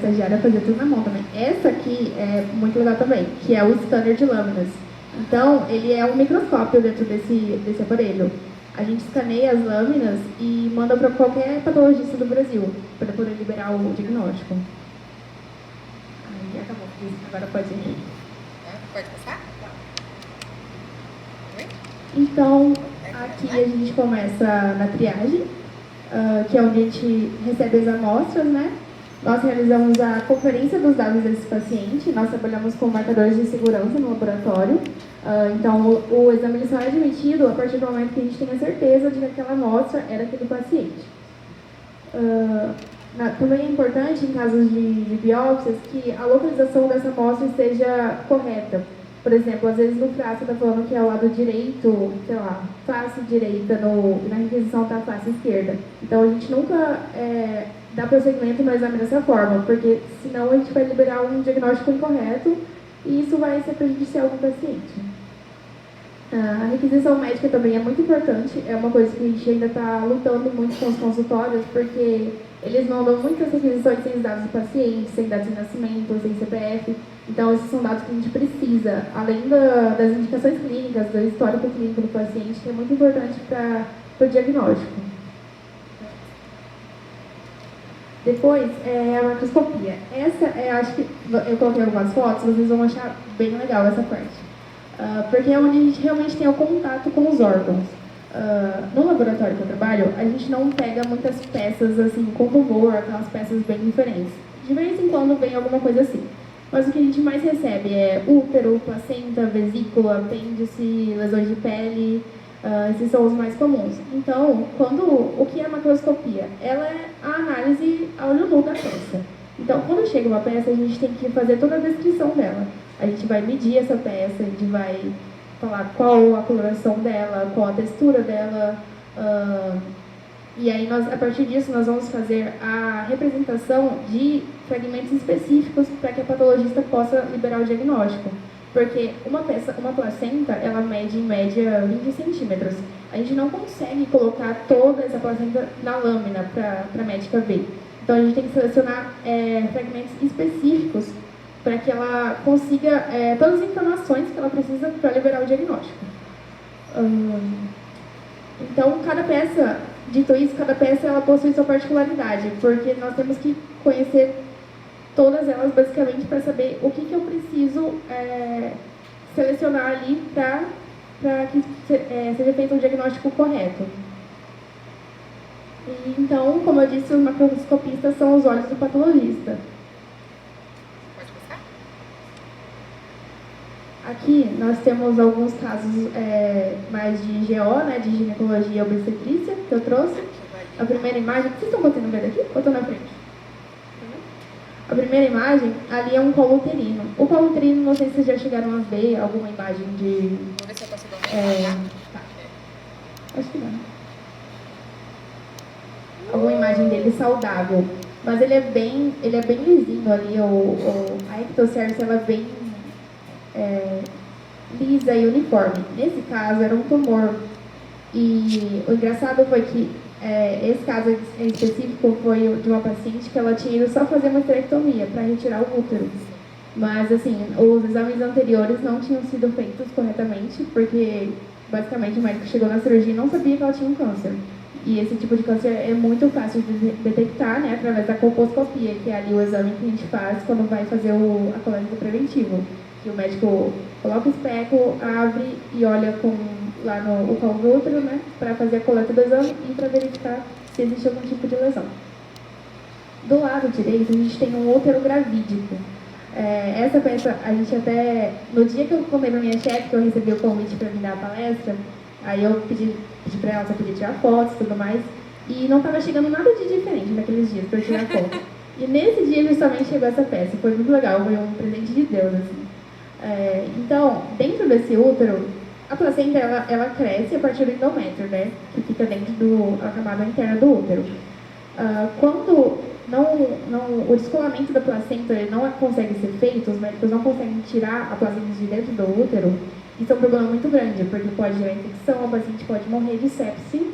estagiária fazia tudo na mão também. Essa aqui é muito legal também, que é o scanner de lâminas. Então, ele é um microscópio dentro desse aparelho. A gente escaneia as lâminas e manda para qualquer patologista do Brasil, para poder liberar o diagnóstico. Aí acabou. Agora pode ir. Pode passar? Então, aqui a gente começa na triagem, que é onde a gente recebe as amostras, né? Nós realizamos a conferência dos dados desse paciente, nós trabalhamos com marcadores de segurança no laboratório. Então, o exame só é admitido a partir do momento que a gente tem a certeza de que aquela amostra era aquele paciente. Também é importante, em casos de biópsias, que a localização dessa amostra esteja correta. Por exemplo, às vezes no frasco está falando que é o lado direito, sei lá, face direita, na requisição está a face esquerda. Então, a gente nunca dá prosseguimento no exame dessa forma, porque senão a gente vai liberar um diagnóstico incorreto e isso vai ser prejudicial para o paciente. A requisição médica também é muito importante, é uma coisa que a gente ainda está lutando muito com os consultórios, porque eles mandam muitas requisições sem os dados do paciente, sem dados de nascimento, sem CPF. Então, esses são dados que a gente precisa, além das indicações clínicas, do histórico clínico do paciente, que é muito importante para o diagnóstico. Depois, a macroscopia. Essa, acho que eu coloquei algumas fotos, vocês vão achar bem legal essa parte. Porque é onde a gente realmente tem o contato com os órgãos. No laboratório que eu trabalho, a gente não pega muitas peças assim com tumor, aquelas peças bem diferentes. De vez em quando vem alguma coisa assim. Mas o que a gente mais recebe é útero, placenta, vesícula, apêndice, lesões de pele. Esses são os mais comuns. Então, o que é a macroscopia? Ela é a análise a olho nu da peça. Então, quando chega uma peça, a gente tem que fazer toda a descrição dela. A gente vai medir essa peça, a gente vai falar qual a coloração dela, qual a textura dela. E aí, a partir disso, nós vamos fazer a representação de fragmentos específicos para que a patologista possa liberar o diagnóstico. Porque uma placenta, ela mede em média 20 centímetros. A gente não consegue colocar toda essa placenta na lâmina para a médica ver. Então, a gente tem que selecionar fragmentos específicos para que ela consiga todas as informações que ela precisa para liberar o diagnóstico. Então, dito isso, cada peça ela possui sua particularidade, porque nós temos que conhecer todas elas basicamente para saber o que eu preciso selecionar ali para que seja feito um diagnóstico correto. E, então, como eu disse, os macroscopistas são os olhos do patologista. Aqui nós temos alguns casos mais de GO, né, de ginecologia e obstetrícia, que eu trouxe. A primeira imagem, vocês estão conseguindo ver daqui ou estou na frente? A primeira imagem, ali é um colo uterino. O colo uterino, não sei se vocês já chegaram a ver alguma imagem de... Vou ver se eu consigo aumentar. Tá. Acho que não. Alguma imagem dele saudável. Mas ele é bem lisinho ali, a ectocerce, ela é bem lisa e uniforme. Nesse caso, era um tumor. E o engraçado foi que esse caso em específico foi de uma paciente que ela tinha ido só fazer uma esterectomia para retirar o útero. Mas, assim, os exames anteriores não tinham sido feitos corretamente, porque, basicamente, o médico chegou na cirurgia e não sabia que ela tinha um câncer. E esse tipo de câncer é muito fácil de detectar, né, através da colposcopia, que é ali o exame que a gente faz quando vai fazer a coleta do preventivo. Que o médico coloca o especo, abre e olha lá no colo do útero, né, para fazer a coleta do exame e para verificar se existe algum tipo de lesão. Do lado direito, a gente tem um útero gravídico. Essa peça, a gente até... No dia que eu contei para minha chefe que eu recebi o convite para vir dar a palestra, aí eu pedi para ela se eu podia tirar fotos e tudo mais, e não estava chegando nada de diferente naqueles dias para eu tirar foto. E nesse dia, justamente, chegou essa peça. Foi muito legal, foi um presente de Deus, assim. Então, dentro desse útero, a placenta ela cresce a partir do endométrio, né, que fica dentro da camada interna do útero. Quando o descolamento da placenta ele não consegue ser feito, os médicos não conseguem tirar a placenta de dentro do útero, isso é um problema muito grande, porque pode gerar infecção, a paciente pode morrer de sepse,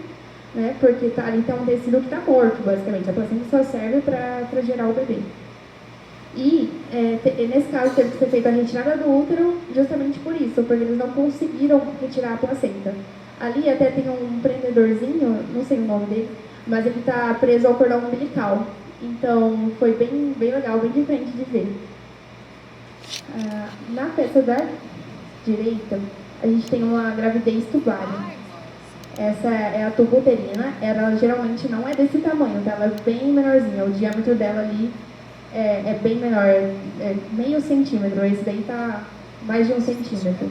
né, porque ali tem um tecido que está morto, basicamente. A placenta só serve para gerar o bebê. nesse caso teve que ser feita a retirada do útero justamente por isso, porque eles não conseguiram retirar a placenta. Ali até tem um prendedorzinho, não sei o nome dele, mas ele está preso ao cordão umbilical. Então foi bem legal, bem diferente de ver. Na peça da direita, a gente tem uma gravidez tubular. Essa é a tuba uterina, ela geralmente não é desse tamanho, tá? Ela é bem menorzinha, o diâmetro dela ali é bem menor, é meio centímetro, esse daí tá mais de 1 centímetro.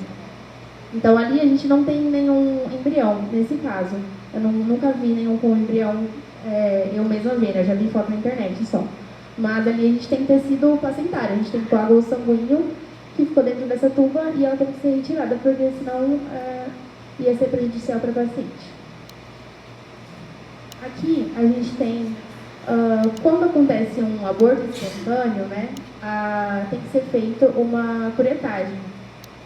Então ali a gente não tem nenhum embrião, nesse caso. Eu nunca vi nenhum com embrião, eu mesma vi, né? Eu já vi foto na internet só. Mas ali a gente tem tecido placentário, a gente tem coágulo sanguíneo que ficou dentro dessa tuba e ela tem que ser retirada, porque senão ia ser prejudicial para a paciente. Aqui a gente tem, quando acontece um aborto espontâneo, né, tem que ser feita uma curetagem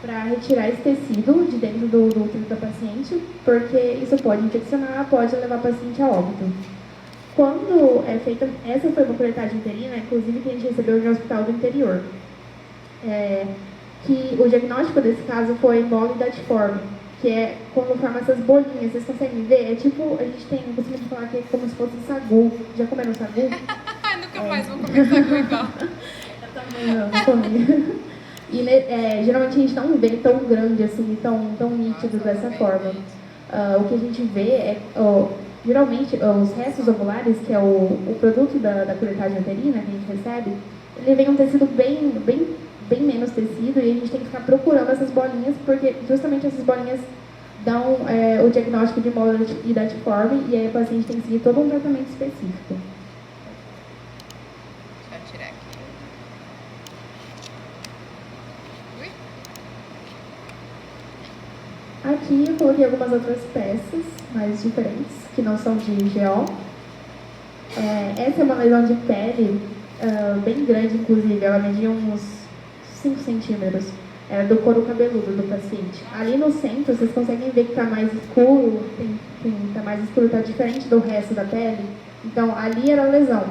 para retirar esse tecido de dentro do útero da paciente, porque isso pode infeccionar, pode levar a paciente a óbito. Quando é feita, essa foi uma curetagem uterina, inclusive que a gente recebeu no hospital do interior, que o diagnóstico desse caso foi mole datiforme, que é quando forma essas bolinhas, vocês conseguem ver? É tipo, a gente tem o costume de falar que é como se fosse sagu. Já comeram sagu? Nunca mais vou comer sagu igual. Eu também não comi. E geralmente a gente não vê tão grande assim, tão nítido dessa forma. O que a gente vê é, geralmente, os restos ovulares, que é o produto da curetagem uterina que a gente recebe, ele vem um tecido bem menos tecido, e a gente tem que ficar procurando essas bolinhas, porque justamente essas bolinhas dão o diagnóstico de mole datiforme, e aí o paciente tem que seguir todo um tratamento específico. Deixa eu tirar aqui. Ui. Aqui eu coloquei algumas outras peças mais diferentes, que não são de GO. Essa é uma lesão de pele bem grande, inclusive, ela media uns 5 centímetros, do couro cabeludo do paciente. Ali no centro, vocês conseguem ver que está mais escuro, está mais escuro, está diferente do resto da pele. Então, ali era a lesão.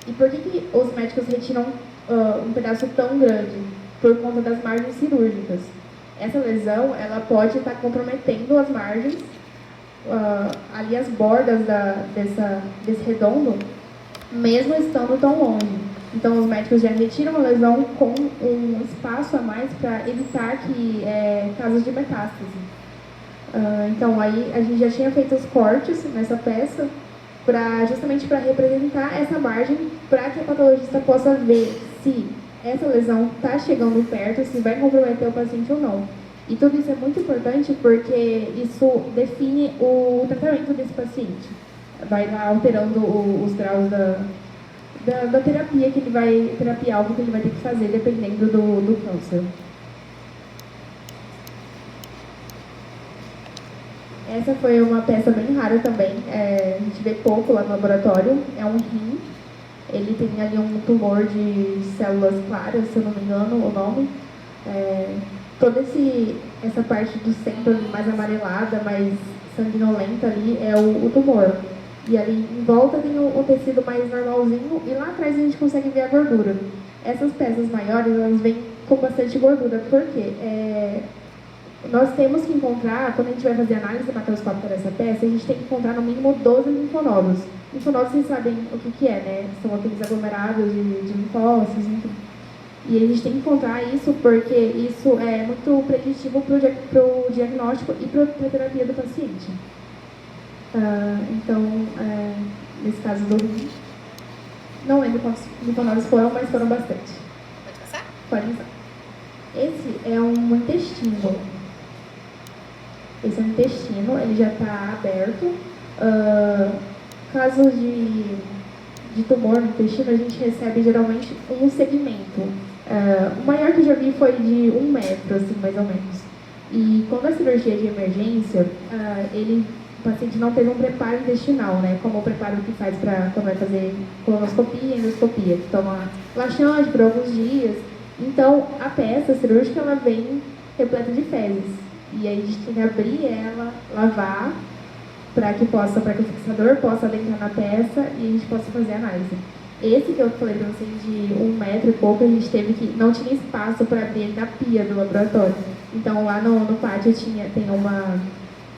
E por que os médicos retiram um pedaço tão grande? Por conta das margens cirúrgicas. Essa lesão, ela pode estar comprometendo as margens, ali as bordas desse redondo, mesmo estando tão longe. Então, os médicos já retiram a lesão com um espaço a mais para evitar casos de metástase. Então, aí a gente já tinha feito os cortes nessa peça, justamente para representar essa margem, para que a patologista possa ver se essa lesão está chegando perto, se vai comprometer o paciente ou não. E tudo isso é muito importante porque isso define o tratamento desse paciente. Vai lá alterando os graus da terapia que ele vai, terapia-alvo que ele vai ter que fazer dependendo do câncer. Essa foi uma peça bem rara também, a gente vê pouco lá no laboratório, é um rim, ele tem ali um tumor de células claras, se eu não me engano o nome. Toda essa parte do centro ali, mais amarelada, mais sanguinolenta ali, é o tumor. E ali em volta tem o tecido mais normalzinho e lá atrás a gente consegue ver a gordura. Essas peças maiores, elas vêm com bastante gordura, porque nós temos que encontrar, quando a gente vai fazer análise macroscópica dessa peça, a gente tem que encontrar no mínimo 12 linfonodos. Linfonodos, vocês sabem o que é, né? São aqueles aglomerados de linfócitos, enfim. E a gente tem que encontrar isso porque isso é muito preditivo para o diagnóstico e para a terapia do paciente. Então, nesse caso do rim, não lembro quantos linfonodos foram, mas foram bastante. Pode passar? Pode passar. Esse é um intestino. Esse é um intestino, ele já está aberto. Casos de tumor no intestino, a gente recebe geralmente um segmento. O maior que eu já vi foi de 1 metro, assim, mais ou menos. E quando a cirurgia de emergência, o paciente não teve um preparo intestinal, né? Como o preparo que faz para quando vai fazer colonoscopia e endoscopia, que toma laxante por alguns dias. Então, a peça cirúrgica, ela vem repleta de fezes. E aí a gente tem que abrir ela, lavar, para que o fixador possa adentrar na peça e a gente possa fazer a análise. Esse que eu falei pra vocês, de 1 metro e pouco, a gente teve que... Não tinha espaço para abrir ele na pia do laboratório. Então, lá no pátio tem